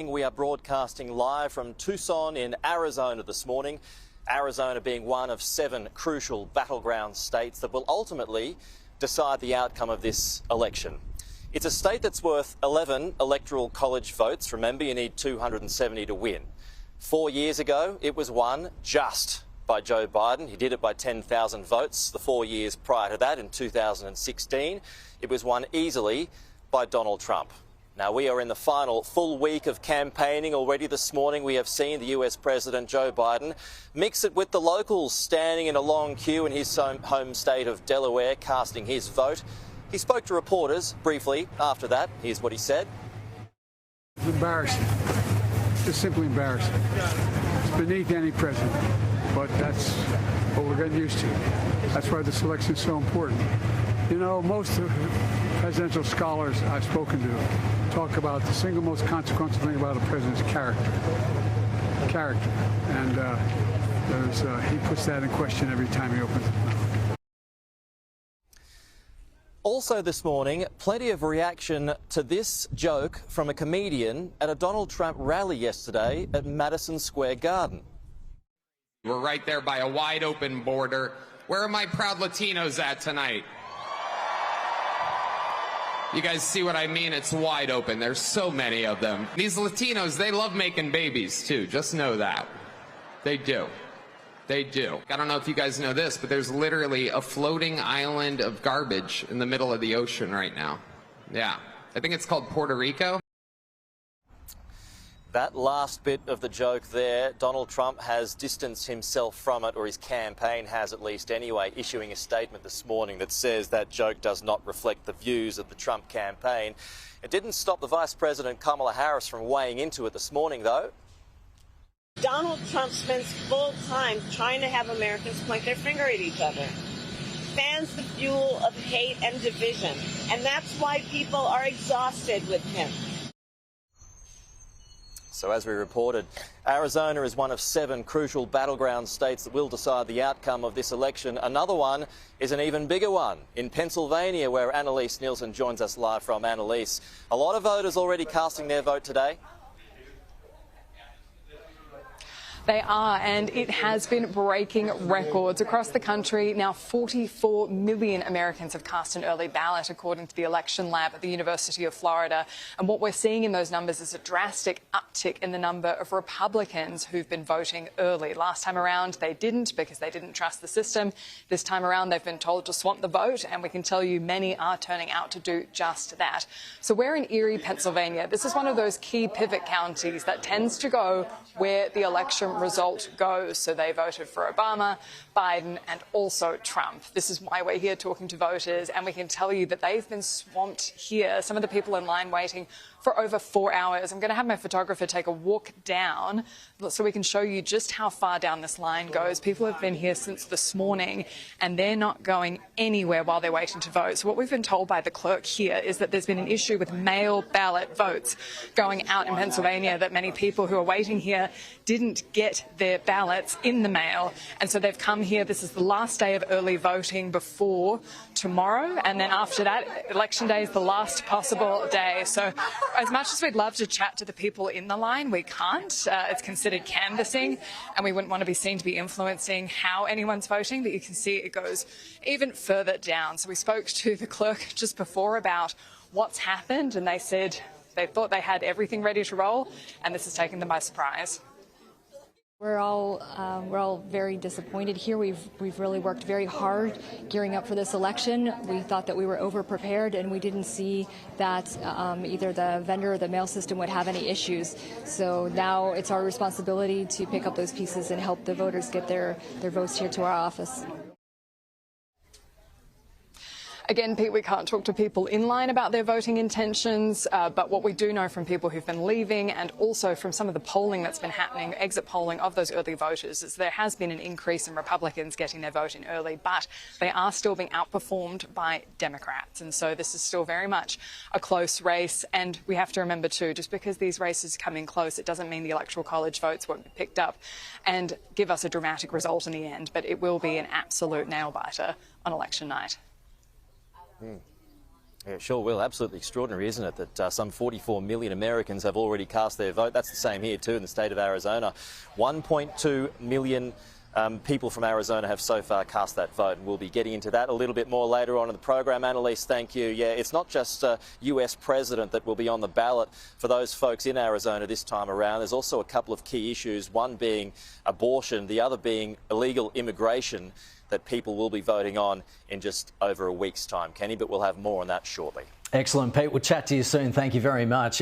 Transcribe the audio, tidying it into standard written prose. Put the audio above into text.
We are broadcasting live from Tucson in Arizona this morning. Arizona being one of 7 crucial battleground states that will ultimately decide the outcome of this election. It's a state that's worth 11 electoral college votes. Remember, you need 270 to win. 4 years ago, it was won just by Joe Biden. He did it by 10,000 votes. The 4 years prior to that, in 2016, it was won easily by Donald Trump. Now, we are in the final full week of campaigning. Already this morning, we have seen the US President Joe Biden mix it with the locals standing in a long queue in his home state of Delaware, casting his vote. He spoke to reporters briefly after that. Here's what he said. It's embarrassing. Just simply embarrassing. It's beneath any president, but that's what we're getting used to. That's why this election is so important. You know, most of the presidential scholars I've spoken to talk about the single most consequential thing about a president's character. Character. And he puts that in question every time he opens his mouth. Also this morning, plenty of reaction to this joke from a comedian at a Donald Trump rally yesterday at Madison Square Garden. We're right there by a wide open border. Where are my proud Latinos at tonight? You guys see what I mean? It's wide open. There's so many of them. These Latinos, they love making babies too. Just know that. They do. They do. I don't know if you guys know this, but there's literally a floating island of garbage in the middle of the ocean right now. Yeah. I think it's called Puerto Rico. That last bit of the joke there, Donald Trump has distanced himself from it, or his campaign has at least anyway, issuing a statement this morning that says that joke does not reflect the views of the Trump campaign. It didn't stop the Vice President Kamala Harris from weighing into it this morning, though. Donald Trump spends full time trying to have Americans point their finger at each other. Fans the fuel of hate and division, and that's why people are exhausted with him. So as we reported, Arizona is one of 7 crucial battleground states that will decide the outcome of this election. Another one is an even bigger one in Pennsylvania, where Annalise Nielsen joins us live from. Annalise, a lot of voters already casting their vote today. They are, and it has been breaking records across the country. Now 44 million Americans have cast an early ballot, according to the election lab at the University of Florida. And what we're seeing in those numbers is a drastic uptick in the number of Republicans who've been voting early. Last time around, they didn't, because they didn't trust the system. This time around, they've been told to swamp the vote, and we can tell you many are turning out to do just that. So we're in Erie, Pennsylvania. This is one of those key pivot counties that tends to go where the election result goes. So they voted for Obama, Biden, and also Trump. This is why we're here talking to voters, and we can tell you that they've been swamped here. Some of the people in line waiting for over 4 hours. I'm going to have my photographer take a walk down so we can show you just how far down this line goes. People have been here since this morning, and they're not going anywhere while they're waiting to vote. So what we've been told by the clerk here is that there's been an issue with mail ballot votes going out in Pennsylvania, that many people who are waiting here didn't get their ballots in the mail, and so they've come here. This is the last day of early voting before tomorrow, and then after that, Election Day is the last possible day. So as much as we'd love to chat to the people in the line, we can't. It's considered canvassing, and we wouldn't want to be seen to be influencing how anyone's voting, but you can see it goes even further down. So we spoke to the clerk just before about what's happened, and they said they thought they had everything ready to roll, and this has taken them by surprise. We're all very disappointed here. We've really worked very hard gearing up for this election. We thought that we were over-prepared, and we didn't see that either the vendor or the mail system would have any issues. So now it's our responsibility to pick up those pieces and help the voters get their votes here to our office. Again, Pete, we can't talk to people in line about their voting intentions, but what we do know from people who've been leaving, and also from some of the polling that's been happening, exit polling of those early voters, is there has been an increase in Republicans getting their vote in early, but they are still being outperformed by Democrats. And so this is still very much a close race. And we have to remember too, just because these races come in close, it doesn't mean the Electoral College votes won't be picked up and give us a dramatic result in the end, but it will be an absolute nail-biter on election night. Yeah, it sure will. Absolutely extraordinary, isn't it, that some 44 million Americans have already cast their vote. That's the same here too in the state of Arizona. 1.2 million people from Arizona have so far cast that vote, and we'll be getting into that a little bit more later on in the program. Annalise, thank you. Yeah, it's not just US President that will be on the ballot for those folks in Arizona this time around. There's also a couple of key issues, one being abortion, the other being illegal immigration, that people will be voting on in just over a week's time, Kenny, but we'll have more on that shortly. Excellent, Pete. We'll chat to you soon. Thank you very much.